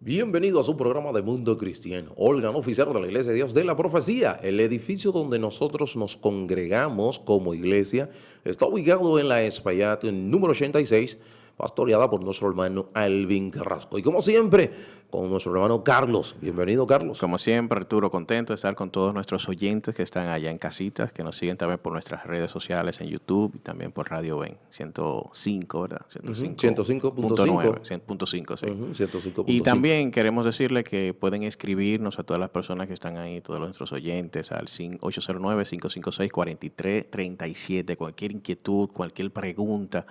Bienvenido a su programa de Mundo Cristiano, órgano oficial de la Iglesia de Dios de la Profecía. El edificio donde nosotros nos congregamos como iglesia está ubicado en la Espaillat, número 86, pastoreada por nuestro hermano Alvin Carrasco. Y como siempre, con nuestro hermano Carlos. Bienvenido, Carlos. Como siempre, Arturo, contento de estar con todos nuestros oyentes que están allá en casitas, que nos siguen también por nuestras redes sociales en YouTube y también por Radio Ben 105, ¿verdad? 105.9. 100.5, sí. 105.5. Y también queremos decirle que pueden escribirnos a todas las personas que están ahí, todos nuestros oyentes, al 809-556-4337, cualquier inquietud, cualquier pregunta,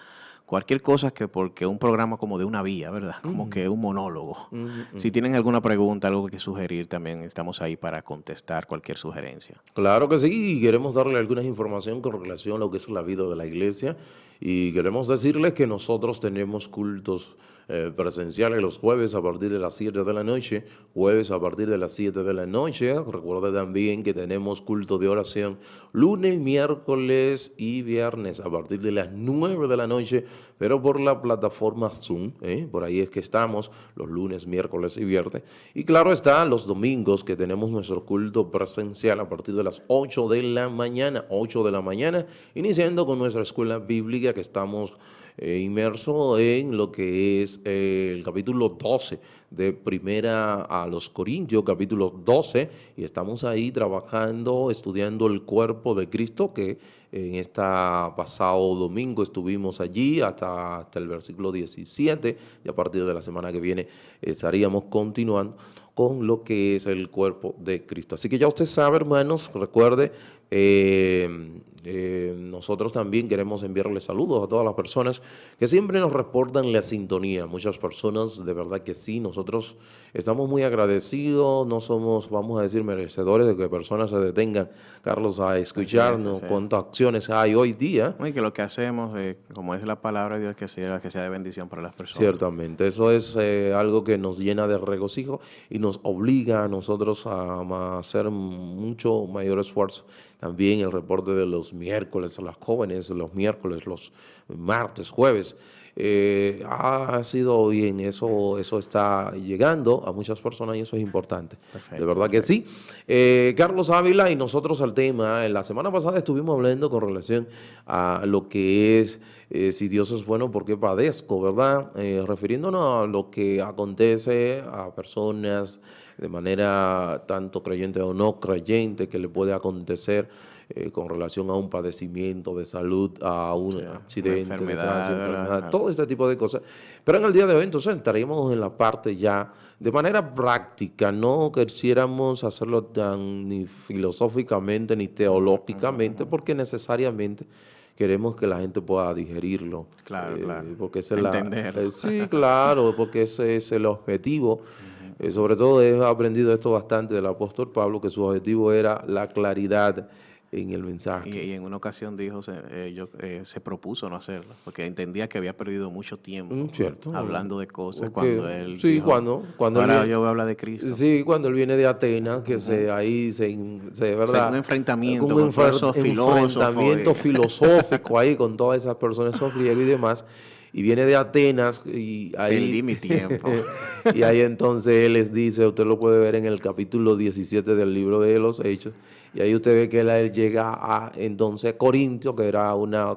cualquier cosa porque un programa como de una vía, ¿verdad? Como que un monólogo. Si tienen alguna pregunta, algo que sugerir, también estamos ahí para contestar cualquier sugerencia. Claro que sí, y queremos darle alguna información con relación a lo que es la vida de la iglesia y queremos decirles que nosotros tenemos cultos presenciales los jueves a partir de las 7 de la noche, jueves a partir de las 7 de la noche. Recuerda también que tenemos culto de oración lunes, miércoles y viernes a partir de las 9 de la noche, pero por la plataforma Zoom, por ahí es que estamos los lunes, miércoles y viernes. Y claro está, los domingos que tenemos nuestro culto presencial a partir de las 8 de la mañana, iniciando con nuestra escuela bíblica que estamos inmerso en lo que es el capítulo 12 de Primera a los Corintios, capítulo 12, y estamos ahí trabajando, estudiando el cuerpo de Cristo, que en este pasado domingo estuvimos allí hasta el versículo 17, y a partir de la semana que viene estaríamos continuando con lo que es el cuerpo de Cristo. Así que ya usted sabe, hermanos, recuerde, nosotros también queremos enviarles saludos a todas las personas que siempre nos reportan la sintonía. Muchas personas, de verdad que sí, nosotros estamos muy agradecidos, no somos, vamos a decir, merecedores de que personas se detengan, Carlos, a escucharnos. Sí. Cuántas acciones hay hoy día. Y que lo que hacemos, como es la palabra de Dios, que sea de bendición para las personas. Ciertamente, eso es algo que nos llena de regocijo y nos obliga a nosotros a hacer mucho mayor esfuerzo. También el reporte de los miércoles a las jóvenes, los miércoles, los martes, jueves, ha sido bien, eso está llegando a muchas personas y eso es importante. Perfecto, De verdad que sí. Carlos Ávila y nosotros al tema, la semana pasada estuvimos hablando con relación a lo que es si Dios es bueno, ¿por qué padezco? ¿Verdad? Refiriéndonos a lo que acontece a personas de manera tanto creyente o no creyente que le puede acontecer con relación a un padecimiento de salud, a un accidente, enfermedad, todo este tipo de cosas. Pero en el día de hoy entonces estaríamos en la parte ya de manera práctica, no quisiéramos hacerlo tan ni filosóficamente ni teológicamente, porque necesariamente queremos que la gente pueda digerirlo. Claro. Porque Entenderlo. sí, claro, porque ese es el objetivo. Sobre todo he aprendido esto bastante del apóstol Pablo, que su objetivo era la claridad en el mensaje. Y en una ocasión dijo, se propuso no hacerlo, porque entendía que había perdido mucho tiempo hablando de cosas cuando él dijo, cuando ahora él, yo voy a hablar de Cristo. Sí, cuando él viene de Atenas, que ¿verdad? Un enfrentamiento un con todos esos enfrentamiento filosófico ahí con todas esas personas, esos griegos y demás. Y viene de Atenas y ahí... Perdí mi tiempo. Y ahí entonces él les dice, usted lo puede ver en el capítulo 17 del libro de los Hechos, y ahí usted ve que él llega a entonces Corinto,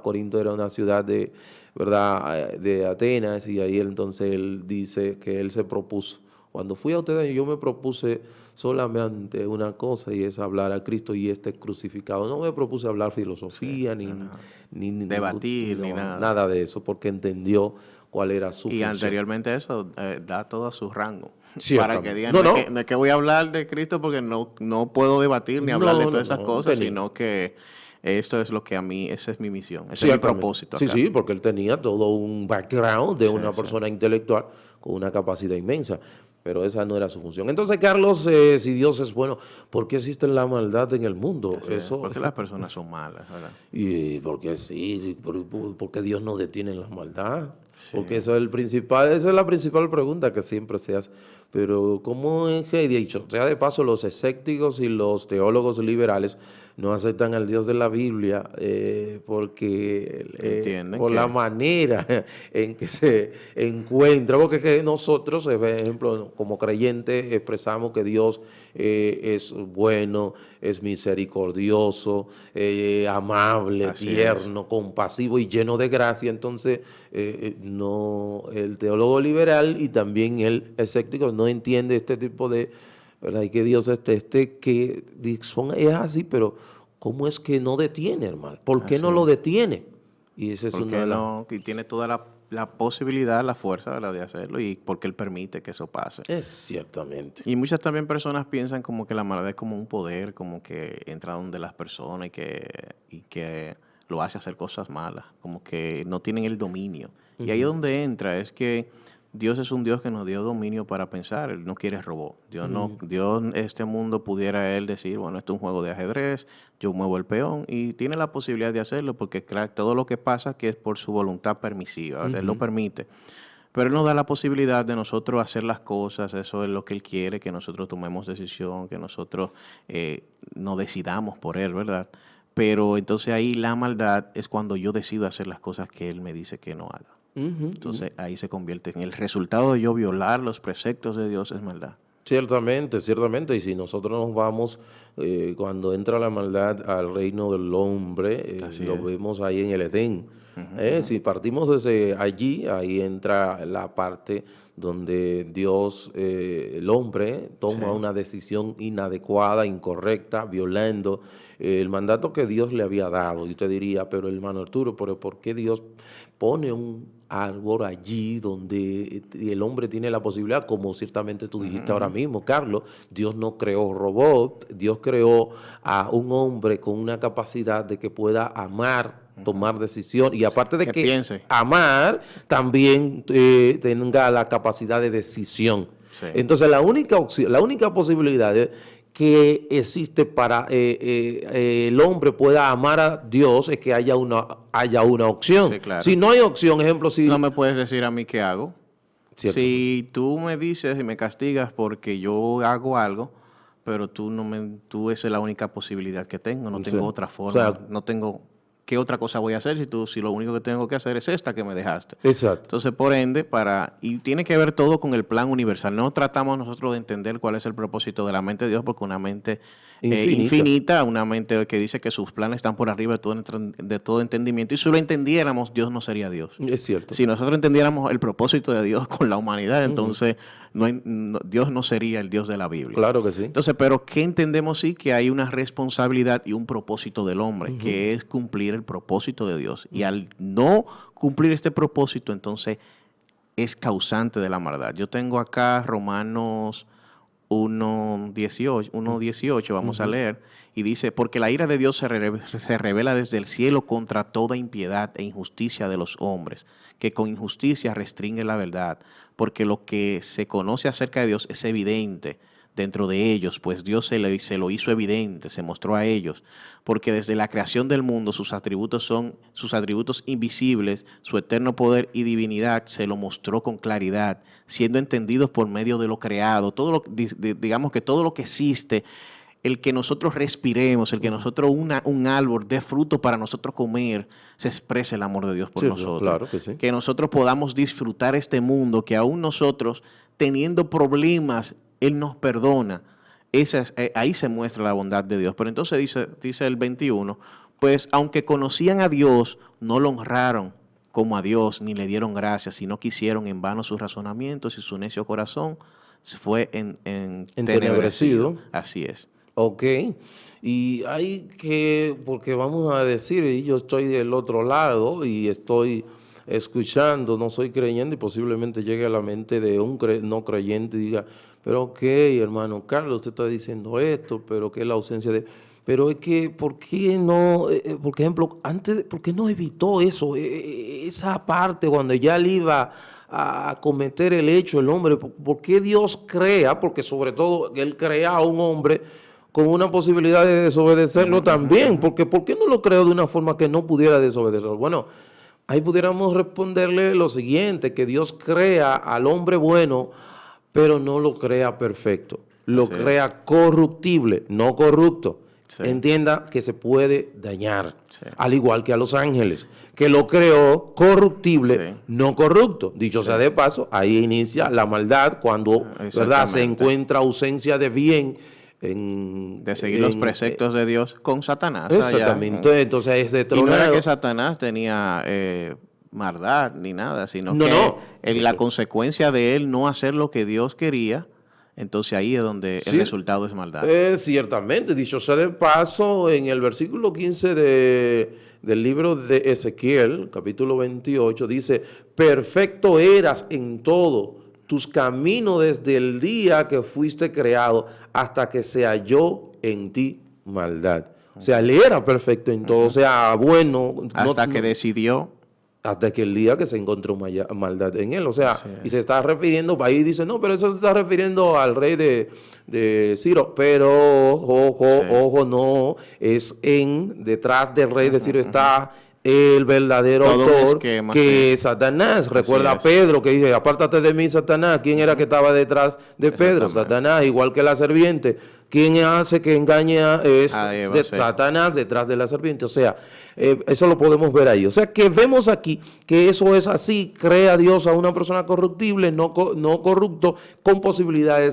Corinto era una ciudad de, ¿verdad?, de Atenas, y ahí entonces él dice que él se propuso. Cuando fui a ustedes yo me propuse solamente una cosa y es hablar a Cristo y este crucificado. No me propuse hablar filosofía ni debatir, ni nada. Nada de eso, porque entendió cuál era su función. Y anteriormente eso da todo a su rango. Para que digan, no es que voy a hablar de Cristo porque no puedo debatir ni hablar de todas esas cosas, sino que esto es lo que a mí, esa es mi misión, ese es mi propósito acá. Sí, porque él tenía todo un background de una persona intelectual con una capacidad inmensa, pero esa no era su función. Entonces, Carlos, si Dios es bueno, ¿por qué existe la maldad en el mundo? Porque las personas son malas, ¿verdad? Y porque porque Dios no detiene la maldad. Porque eso es esa es la principal pregunta que siempre se hace. Pero ¿cómo es que, dicho sea de paso, los escépticos y los teólogos liberales no aceptan al Dios de la Biblia porque Entienden por la que manera en que se encuentra, porque que nosotros, por ejemplo, como creyentes expresamos que Dios es bueno, es misericordioso, amable, así es. tierno, compasivo y lleno de gracia. Entonces, no, el teólogo liberal y también el escéptico no entiende este tipo de, ¿verdad? Y que Dios que es así, pero ¿cómo es que no detiene, hermano? ¿Por qué Así no lo es. detiene? Y esa es una Porque de las... no, y tiene toda la posibilidad, la fuerza, ¿verdad?, de hacerlo y porque él permite que eso pase. Es ciertamente. Y muchas también personas piensan como que la maldad es como un poder, como que entra donde las personas y que lo hace hacer cosas malas, como que no tienen el dominio. Y ahí es Ujú, donde entra, es que Dios es un Dios que nos dio dominio para pensar, Él no quiere robot. ujú, Dios este mundo pudiera Él decir, bueno, esto es un juego de ajedrez, yo muevo el peón, y tiene la posibilidad de hacerlo porque claro, todo lo que pasa que es por su voluntad permisiva, ¿verdad? Él lo ujú, permite. Pero Él nos da la posibilidad de nosotros hacer las cosas, eso es lo que Él quiere, que nosotros tomemos decisión, que nosotros no decidamos por Él, ¿verdad? Pero entonces ahí la maldad es cuando yo decido hacer las cosas que Él me dice que no haga. ujú, ujú. Entonces ahí se convierte en el resultado de yo violar los preceptos de Dios es maldad. Ciertamente, ciertamente. Y si nosotros nos vamos, cuando entra la maldad al reino del hombre, Así lo es. vemos ahí en el Edén. Ujú, ujú. Si partimos desde allí, ahí entra la parte donde Dios, el hombre, Sí. toma una decisión inadecuada, incorrecta, violando el mandato que Dios le había dado. Y usted diría, pero hermano Arturo, ¿pero por qué Dios pone un árbol allí donde el hombre tiene la posibilidad, como ciertamente tú Ujú, dijiste ahora ujú. mismo, Carlos? Dios no creó robot, Dios creó a un hombre con una capacidad de que pueda amar, Ujú. tomar decisión, y aparte de Que que piense. amar, también tenga la capacidad de decisión. Sí. Entonces, la única opción, la única posibilidad que existe para el hombre pueda amar a Dios es que haya una opción. Sí, claro. Si no hay opción, ejemplo, No si... me puedes decir a mí qué hago. Ciertamente. Si tú me dices y me castigas porque yo hago algo, pero tú esa es la única posibilidad que tengo, no tengo otra O sea, forma, no tengo qué otra cosa voy a hacer si lo único que tengo que hacer es esta que me dejaste. exacto. Entonces, por ende, y tiene que ver todo con el plan universal. No tratamos nosotros de entender cuál es el propósito de la mente de Dios, porque una mente Infinita. infinita, una mente que dice que sus planes están por arriba de todo entendimiento. Y si lo entendiéramos, Dios no sería Dios. Es cierto. Si nosotros entendiéramos el propósito de Dios con la humanidad, Ujú. entonces Dios no sería el Dios de la Biblia. Claro que sí. Entonces, pero ¿qué entendemos? Sí, que hay una responsabilidad y un propósito del hombre, Ujú, que es cumplir el propósito de Dios. Y ujú. al no cumplir este propósito, entonces es causante de la maldad. Yo tengo acá Romanos 1:18, vamos a Ujú. leer, y dice, porque la ira de Dios se revela desde el cielo contra toda impiedad e injusticia de los hombres, que con injusticia restringe la verdad, porque lo que se conoce acerca de Dios es evidente dentro de ellos, pues Dios se lo hizo evidente, se mostró a ellos, porque desde la creación del mundo sus atributos invisibles, su eterno poder y divinidad se lo mostró con claridad, siendo entendidos por medio de lo creado, digamos que todo lo que existe, el que nosotros respiremos, el que Ujú. nosotros un árbol dé fruto para nosotros comer, se expresa el amor de Dios por Cierto, nosotros. claro que sí. Que nosotros podamos disfrutar este mundo, que aún nosotros, teniendo problemas, Él nos perdona. Ahí se muestra la bondad de Dios. Pero entonces dice el 21, pues aunque conocían a Dios, no lo honraron como a Dios, ni le dieron gracias, sino que hicieron en vano sus razonamientos y su necio corazón fue entenebrecido. Entenebrecido. Así es. Ok. Y hay que, porque vamos a decir, y yo estoy del otro lado y estoy escuchando, no soy creyente y posiblemente llegue a la mente de un no creyente y diga, pero ok, hermano Carlos, usted está diciendo esto, pero que es la ausencia de... Pero es que, ¿por qué no, por ejemplo, por qué no evitó eso, esa parte cuando ya él iba a cometer el hecho, el hombre? ¿Por qué Dios crea? Porque sobre todo Él crea a un hombre con una posibilidad de Ujú, desobedecerlo ujú, también, ujú. porque ¿por qué no lo creó de una forma que no pudiera desobedecerlo? Bueno, ahí pudiéramos responderle lo siguiente, que Dios crea al hombre bueno, pero no lo crea perfecto, lo Así es. crea corruptible, no corrupto. Sí. entienda que se puede dañar, Sí. al igual que a los ángeles, que lo creó corruptible, Sí. no corrupto. Dicho Sí. sea de paso, ahí inicia la maldad cuando, ¿verdad?, se Exactamente. encuentra ausencia de bien De seguir los preceptos de Dios con Satanás. exactamente, entonces es Y no era detronado. que Satanás tenía maldad ni nada, sino No, que no. la consecuencia de él no hacer lo que Dios quería, entonces ahí es donde Sí. el resultado es maldad. Ciertamente, dicho sea de paso, en el versículo 15 del libro de Ezequiel, capítulo 28, dice, perfecto eras en todo, tus caminos desde el día que fuiste creado hasta que se halló en ti maldad. O sea, él era perfecto en todo, o sea, bueno. Hasta que decidió. Hasta que el día que se encontró maldad en él, o sea, Sí. y se está refiriendo, ahí dice, no, pero eso se está refiriendo al rey de Ciro, pero ojo, no, es detrás del rey de Ciro está el verdadero Todo un autor, esquema, que sí. es Satanás. Recuerda a es. Pedro que dice, apártate de mí, Satanás. ¿Quién era que estaba detrás de Pedro? Exactamente. Satanás, igual que la serpiente. ¿Quién hace que engaña? Es A Eva, sí. Satanás detrás de la serpiente. O sea, eso lo podemos ver ahí. O sea, que vemos aquí que eso es así. Crea Dios a una persona corruptible, no corrupto, con posibilidad de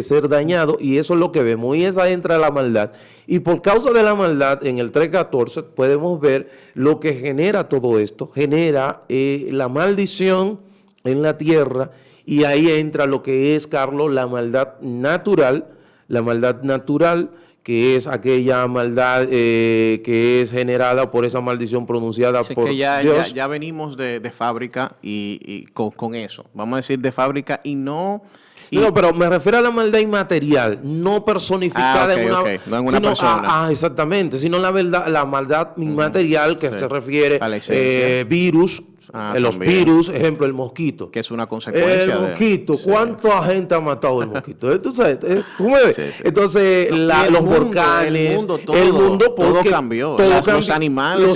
ser dañado. Y eso es lo que vemos. Y esa entra la maldad. Y por causa de la maldad, en el 3.14, podemos ver lo que genera todo esto. Genera la maldición en la tierra. Y ahí entra lo que es, Carlos, la maldad natural. La maldad natural, que es aquella maldad que es generada por esa maldición pronunciada Así por que Dios. ya venimos de fábrica y con eso. Vamos a decir de fábrica y no... No, pero me refiero a la maldad inmaterial, no personificada en una, no en una persona. Exactamente, sino la maldad inmaterial que Sí. se refiere A la esencia. virus, los También. virus, ejemplo, el mosquito. Que es una consecuencia El mosquito, sí. ¿cuánta gente ha matado el mosquito? ¿Tú sabes? ¿Tú me ves? Sí, sí. Entonces, los volcanes, el mundo todo cambió. Los animales,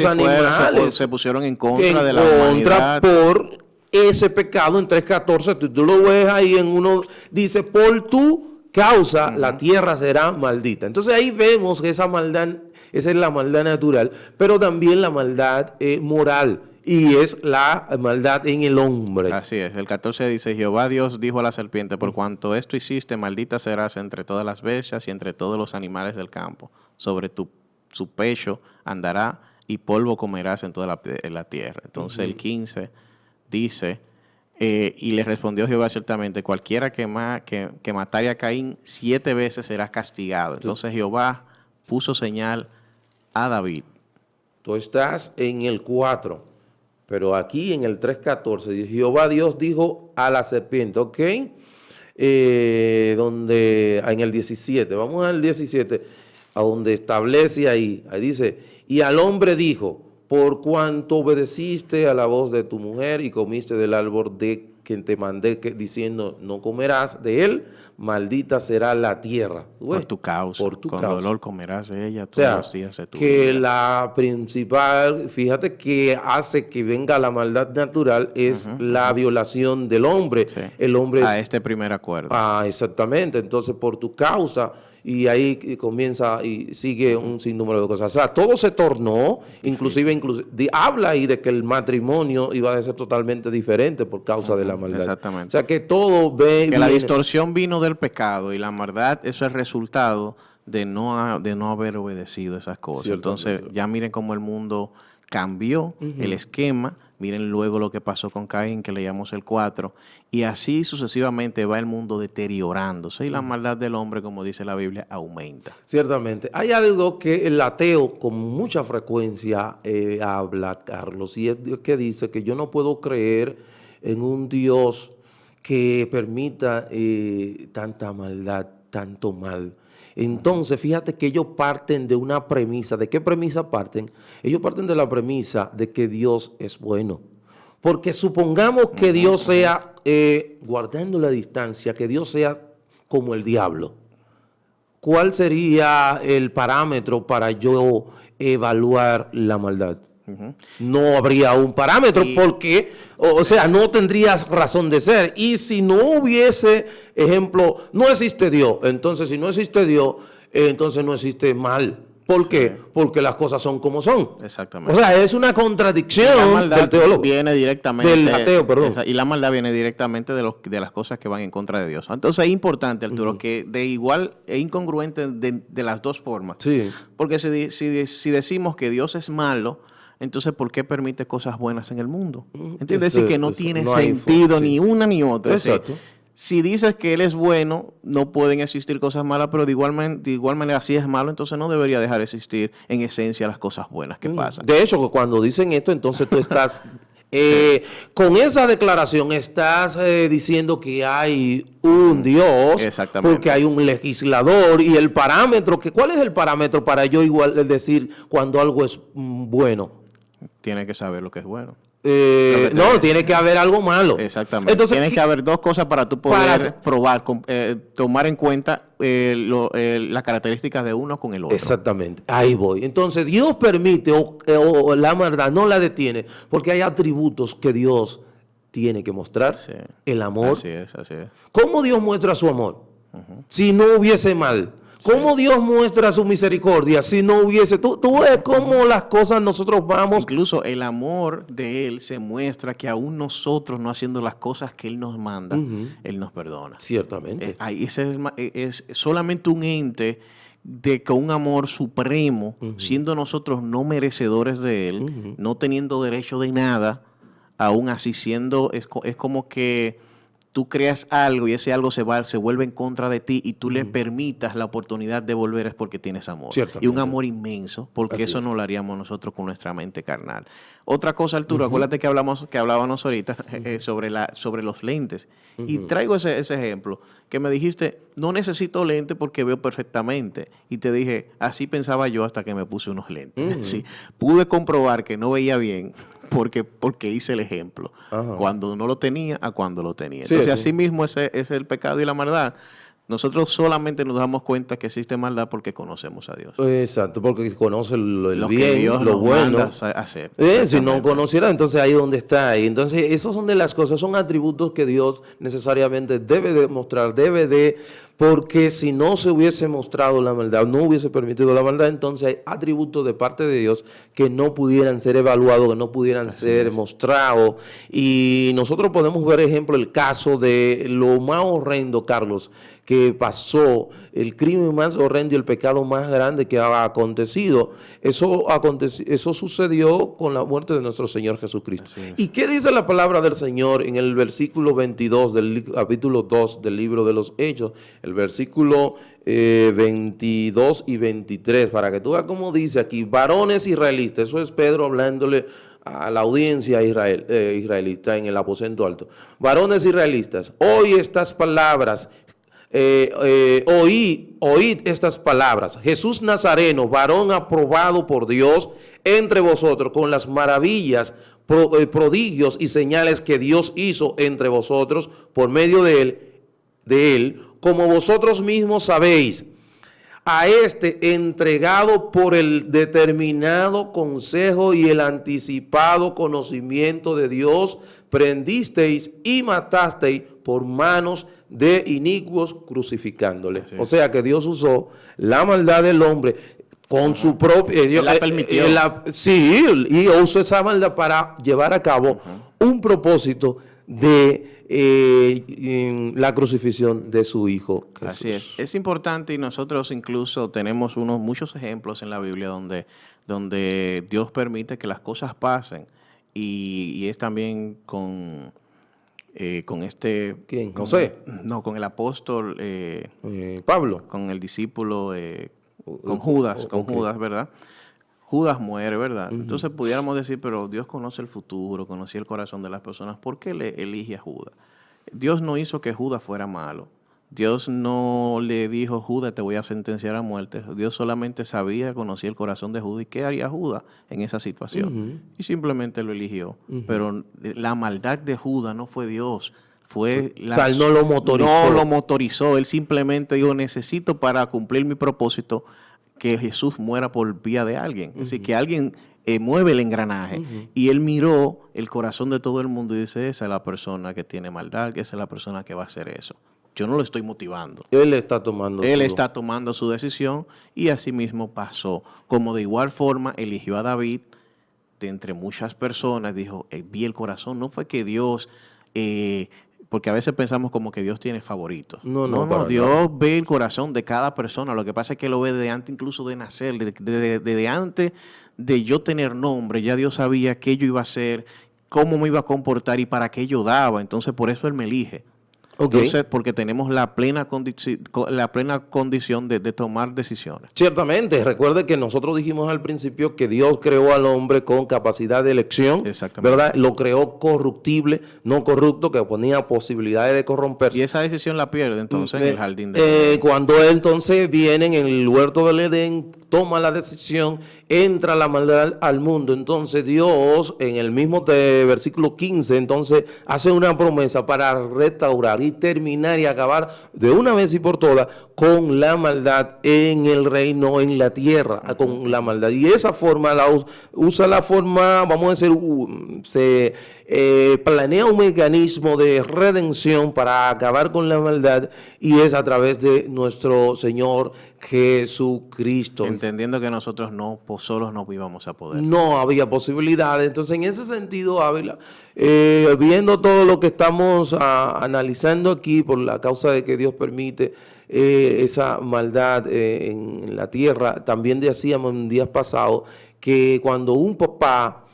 se pusieron en contra de la humanidad. Por ese pecado en 3.14, tú lo ves ahí en uno, dice, por tu causa la tierra será maldita. Entonces ahí vemos que esa es la maldad natural, pero también la maldad moral, y es la maldad en el hombre. Así es, el 14 dice, Jehová Dios dijo a la serpiente, por cuanto esto hiciste, maldita serás entre todas las bestias y entre todos los animales del campo. Sobre su pecho andará y polvo comerás en toda la tierra. Entonces el 15 dice, y le respondió Jehová ciertamente, cualquiera que matare a Caín 7 veces será castigado. Entonces Jehová puso señal a David. Tú estás en el 4, pero aquí en el 3.14 dice, Jehová Dios dijo a la serpiente, ¿ok? Donde en el 17, vamos al 17, a donde establece ahí dice, y al hombre dijo, por cuanto obedeciste a la voz de tu mujer y comiste del árbol de quien te mandé diciendo no comerás de él, maldita será la tierra. Por tu causa, con dolor comerás de ella todos los días de tu vida. Que la principal, fíjate que hace que venga la maldad natural es la violación del hombre. Sí. El hombre a este primer acuerdo. Exactamente, entonces por tu causa, y ahí comienza y sigue un sinnúmero de cosas. O sea, todo se tornó, inclusive habla ahí de que el matrimonio iba a ser totalmente diferente por causa de la maldad. Exactamente. O sea, que todo viene. La distorsión vino del pecado y la maldad, eso es resultado de no haber obedecido esas cosas. Entonces, ya miren cómo el mundo cambió, el esquema. Miren luego lo que pasó con Caín, que leíamos el 4, y así sucesivamente va el mundo deteriorándose y la maldad del hombre, como dice la Biblia, aumenta. Ciertamente. Hay algo que el ateo con mucha frecuencia habla, Carlos, y es que dice que yo no puedo creer en un Dios que permita tanta maldad, tanto mal. Entonces, fíjate que ellos parten de una premisa. ¿De qué premisa parten? Ellos parten de la premisa de que Dios es bueno. Porque supongamos que Dios sea, guardando la distancia, que Dios sea como el diablo. ¿Cuál sería el parámetro para yo evaluar la maldad? No habría un parámetro porque, o sea, no tendrías razón de ser. Y si no hubiese, ejemplo, no existe Dios, entonces si no existe Dios, entonces no existe mal. ¿Por qué? Sí. Porque las cosas son como son. Exactamente. O sea, es una La contradicción maldad del teólogo. viene directamente Del ateo, perdón. y la maldad viene directamente de las cosas que van en contra de Dios. Entonces es importante, Arturo, que de igual es incongruente de las dos formas. Sí. Porque si decimos que Dios es malo, entonces ¿por qué permite cosas buenas en el mundo? ¿Entiendes? Es decir, que no tiene no hay sentido sí. ni una ni otra. Exacto. Si dices que Él es bueno, no pueden existir cosas malas, pero de igual manera, si es malo, entonces no debería dejar de existir en esencia las cosas buenas que pasan. De hecho, cuando dicen esto, entonces tú estás, con esa declaración, estás diciendo que hay un Dios, Exactamente. porque hay un legislador y el parámetro, ¿cuál es el parámetro para yo igual decir cuando algo es bueno? Tiene que saber lo que es bueno. No, tiene que haber algo malo. Exactamente. Entonces, Tiene que haber dos cosas para tú poder probar, tomar en cuenta las características de uno con el otro. Exactamente, ahí voy. Entonces, Dios permite o la maldad no la detiene porque hay atributos que Dios tiene que mostrar. Sí. El amor. Así es. ¿Cómo Dios muestra su amor? Si no hubiese mal. ¿Cómo Dios muestra su misericordia si no hubiese? Tú ves cómo las cosas nosotros vamos. Incluso el amor de Él se muestra que aún nosotros no haciendo las cosas que Él nos manda, Él nos perdona. Ciertamente. Ese es solamente un ente con un amor supremo, siendo nosotros no merecedores de Él, no teniendo derecho de nada, aún así es como que tú creas algo y ese algo se vuelve en contra de ti y tú le permitas la oportunidad de volver es porque tienes amor. Y un amor inmenso, porque eso no lo haríamos nosotros con nuestra mente carnal. Otra cosa, Arturo, acuérdate que hablábamos ahorita sobre los lentes. Y traigo ese ejemplo, que me dijiste, no necesito lentes porque veo perfectamente. Y te dije, así pensaba yo hasta que me puse unos lentes. Sí, pude comprobar que no veía bien porque hice el ejemplo. Cuando no lo tenía a cuando lo tenía. Entonces, así mismo ese es el pecado y la maldad. Nosotros solamente nos damos cuenta que existe maldad porque conocemos a Dios. Exacto, porque conoce el Lo bien, que Dios lo nos bueno. manda a hacer. Si no conociera, entonces ahí donde está. Y entonces, esas son de las cosas, son atributos que Dios necesariamente debe demostrar, porque si no se hubiese mostrado la maldad, no hubiese permitido la maldad, entonces hay atributos de parte de Dios que no pudieran ser evaluados, que no pudieran ser mostrados. Y nosotros podemos ver, ejemplo, el caso de lo más horrendo, Carlos, que pasó, el crimen más horrendo y el pecado más grande que ha acontecido. Eso sucedió con la muerte de nuestro Señor Jesucristo. ¿Y qué dice la palabra del Señor en el versículo 22 del capítulo 2 del libro de los Hechos? El versículo 22 y 23, para que tú veas cómo dice aquí, varones israelitas, eso es Pedro hablándole a la audiencia israelita en el aposento alto. Varones israelitas, oí estas palabras, oíd estas palabras. Jesús Nazareno, varón aprobado por Dios entre vosotros con las maravillas, prodigios y señales que Dios hizo entre vosotros por medio de él, como vosotros mismos sabéis. A este entregado por el determinado consejo y el anticipado conocimiento de Dios, prendisteis y matasteis por manos de inicuos crucificándole. Sí. O sea que Dios usó la maldad del hombre con su propia... Él la permitió. Sí, y usó esa maldad para llevar a cabo un propósito de la crucifixión de su Hijo Jesús. Así es importante y nosotros incluso tenemos muchos ejemplos en la Biblia donde Dios permite que las cosas pasen y es también con ¿Quién? ¿José? No, con el apóstol Pablo. Con el discípulo, con Judas, Judas, ¿verdad? Judas muere, ¿verdad? Entonces pudiéramos decir, pero Dios conoce el futuro, conocía el corazón de las personas. ¿Por qué le elige a Judas? Dios no hizo que Judas fuera malo. Dios no le dijo, Judas, te voy a sentenciar a muerte. Dios solamente sabía, conocía el corazón de Judas y qué haría Judas en esa situación. Y simplemente lo eligió. Pero la maldad de Judas no fue Dios. O sea, él no lo motorizó. No lo motorizó. Él simplemente dijo, necesito para cumplir mi propósito que Jesús muera por vía de alguien. Es decir, que alguien mueve el engranaje. Y él miró el corazón de todo el mundo y dice, esa es la persona que tiene maldad, que esa es la persona que va a hacer eso. yo no lo estoy motivando. Él está tomando Él está tomando su decisión y así mismo pasó. Como de igual forma eligió a David de entre muchas personas, dijo, vi el corazón. No fue que Dios, porque a veces pensamos como que Dios tiene favoritos. No, Dios ve el corazón de cada persona. Lo que pasa es que lo ve desde antes incluso de nacer, desde antes de yo tener nombre, ya Dios sabía qué yo iba a hacer, cómo me iba a comportar y para qué yo daba. Entonces, por eso Él me elige. Okay. Entonces, porque tenemos la plena condición de tomar decisiones. Ciertamente. Recuerde que nosotros dijimos al principio que Dios creó al hombre con capacidad de elección, ¿verdad? Lo creó corruptible, no corrupto, que ponía posibilidades de corromperse. Y esa decisión la pierde entonces en el jardín de Edén. Cuando él entonces viene en el huerto del Edén, toma la decisión, entra la maldad al mundo. Entonces Dios, en el mismo versículo 15, entonces hace una promesa para restaurar y terminar y acabar de una vez y por todas con la maldad en el reino, en la tierra, con la maldad. Y esa forma usa la forma, vamos a decir, se planea un mecanismo de redención para acabar con la maldad, y es a través de nuestro Señor Jesucristo. Entendiendo que nosotros solos no íbamos a poder. No había posibilidades. Entonces, en ese sentido, Ávila, viendo todo lo que estamos analizando aquí, por la causa de que Dios permite esa maldad en la tierra, también decíamos en días pasados que cuando un papá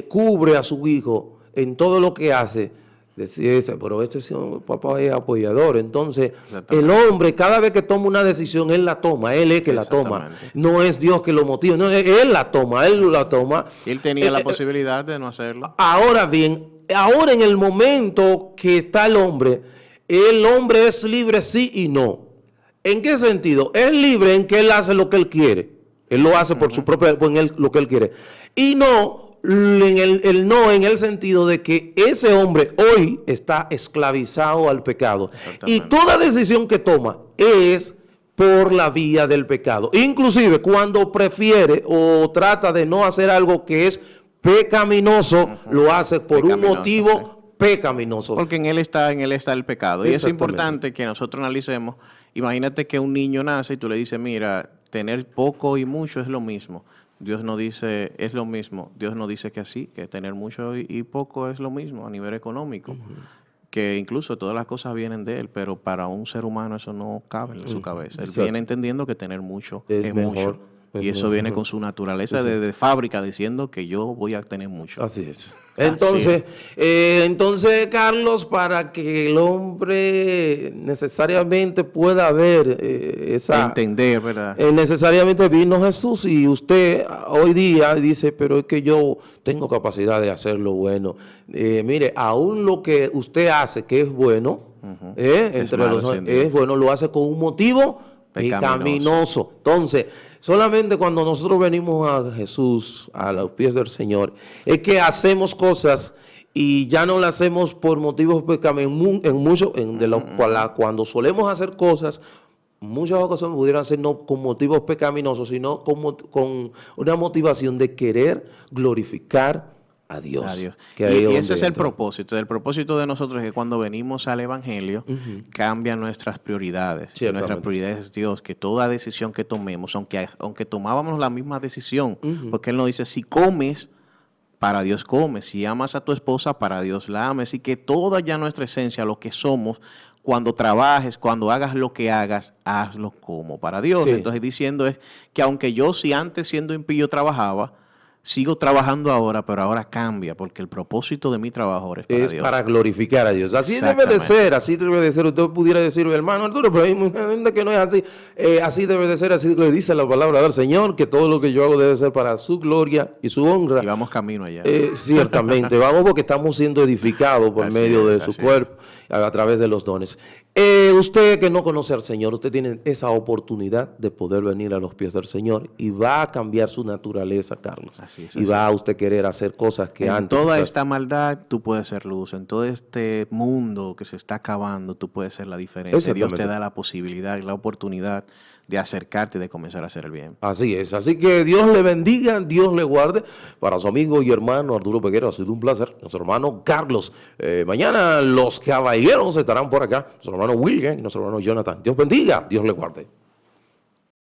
cubre a su hijo en todo lo que hace, decía, pero papá es apoyador. Entonces, el hombre, cada vez que toma una decisión, él la toma, él es que la toma. No es Dios que lo motiva, no, él la toma. Él tenía la posibilidad de no hacerlo. Ahora bien, ahora en el momento que está el hombre es libre sí y no. ¿En qué sentido? Es libre en que él hace lo que él quiere. Él lo hace por su propia, lo que él quiere. Y no, en el sentido de que ese hombre hoy está esclavizado al pecado. Y toda decisión que toma es por la vía del pecado. Inclusive cuando prefiere o trata de no hacer algo que es pecaminoso, lo hace por un motivo pecaminoso. Porque en él está el pecado. Y es importante que nosotros analicemos. Imagínate que un niño nace y tú le dices, mira, tener poco y mucho es lo mismo. Dios no dice, es lo mismo. Dios no dice que así, que tener mucho y poco es lo mismo a nivel económico. Que incluso todas las cosas vienen de Él, pero para un ser humano eso no cabe en su cabeza. Él viene entendiendo que tener mucho es mucho. Y eso viene con su naturaleza de fábrica, diciendo que yo voy a tener mucho. Así es. Entonces, Carlos, para que el hombre necesariamente pueda ver entender, ¿verdad? Necesariamente vino Jesús, y usted hoy día dice, pero es que yo tengo capacidad de hacer lo bueno. Mire, aún lo que usted hace que es bueno, es bueno, lo hace con un motivo pecaminoso. Entonces, solamente cuando nosotros venimos a Jesús, a los pies del Señor, es que hacemos cosas y ya no las hacemos por motivos pecaminosos. Cuando solemos hacer cosas, muchas ocasiones pudieran ser no con motivos pecaminosos, sino con una motivación de querer glorificar a Dios. Y ese es el propósito. El propósito de nosotros es que cuando venimos al Evangelio, cambian nuestras prioridades. Nuestras prioridades es Dios, que toda decisión que tomemos, aunque tomábamos la misma decisión, porque Él nos dice, si comes, para Dios comes. Si amas a tu esposa, para Dios la ames. Y que toda ya nuestra esencia, lo que somos, cuando trabajes, cuando hagas lo que hagas, hazlo como para Dios. Sí. Entonces diciendo es que aunque yo si antes siendo impío trabajaba, sigo trabajando ahora, pero ahora cambia, porque el propósito de mi trabajo es para Dios. Es para glorificar a Dios. Así debe de ser, así debe de ser. Usted pudiera decir, hermano Arturo, pero hay mucha gente que no es así. Así debe de ser, así le dice la palabra del Señor, que todo lo que yo hago debe ser para su gloria y su honra. Y vamos camino allá. Ciertamente, vamos porque estamos siendo edificados por medio de su cuerpo, a través de los dones. Usted que no conoce al Señor, usted tiene esa oportunidad de poder venir a los pies del Señor y va a cambiar su naturaleza, Carlos. Y va a usted querer hacer cosas que antes... En toda esta maldad tú puedes ser luz. En todo este mundo que se está acabando, tú puedes ser la diferencia. Dios te da la posibilidad y la oportunidad de acercarte, de comenzar a hacer el bien. Así es, así que Dios le bendiga, Dios le guarde. Para su amigo y hermano Arturo Peguero ha sido un placer. Nuestro hermano Carlos, mañana los caballeros estarán por acá. Nuestro hermano William y nuestro hermano Jonathan. Dios bendiga, Dios le guarde.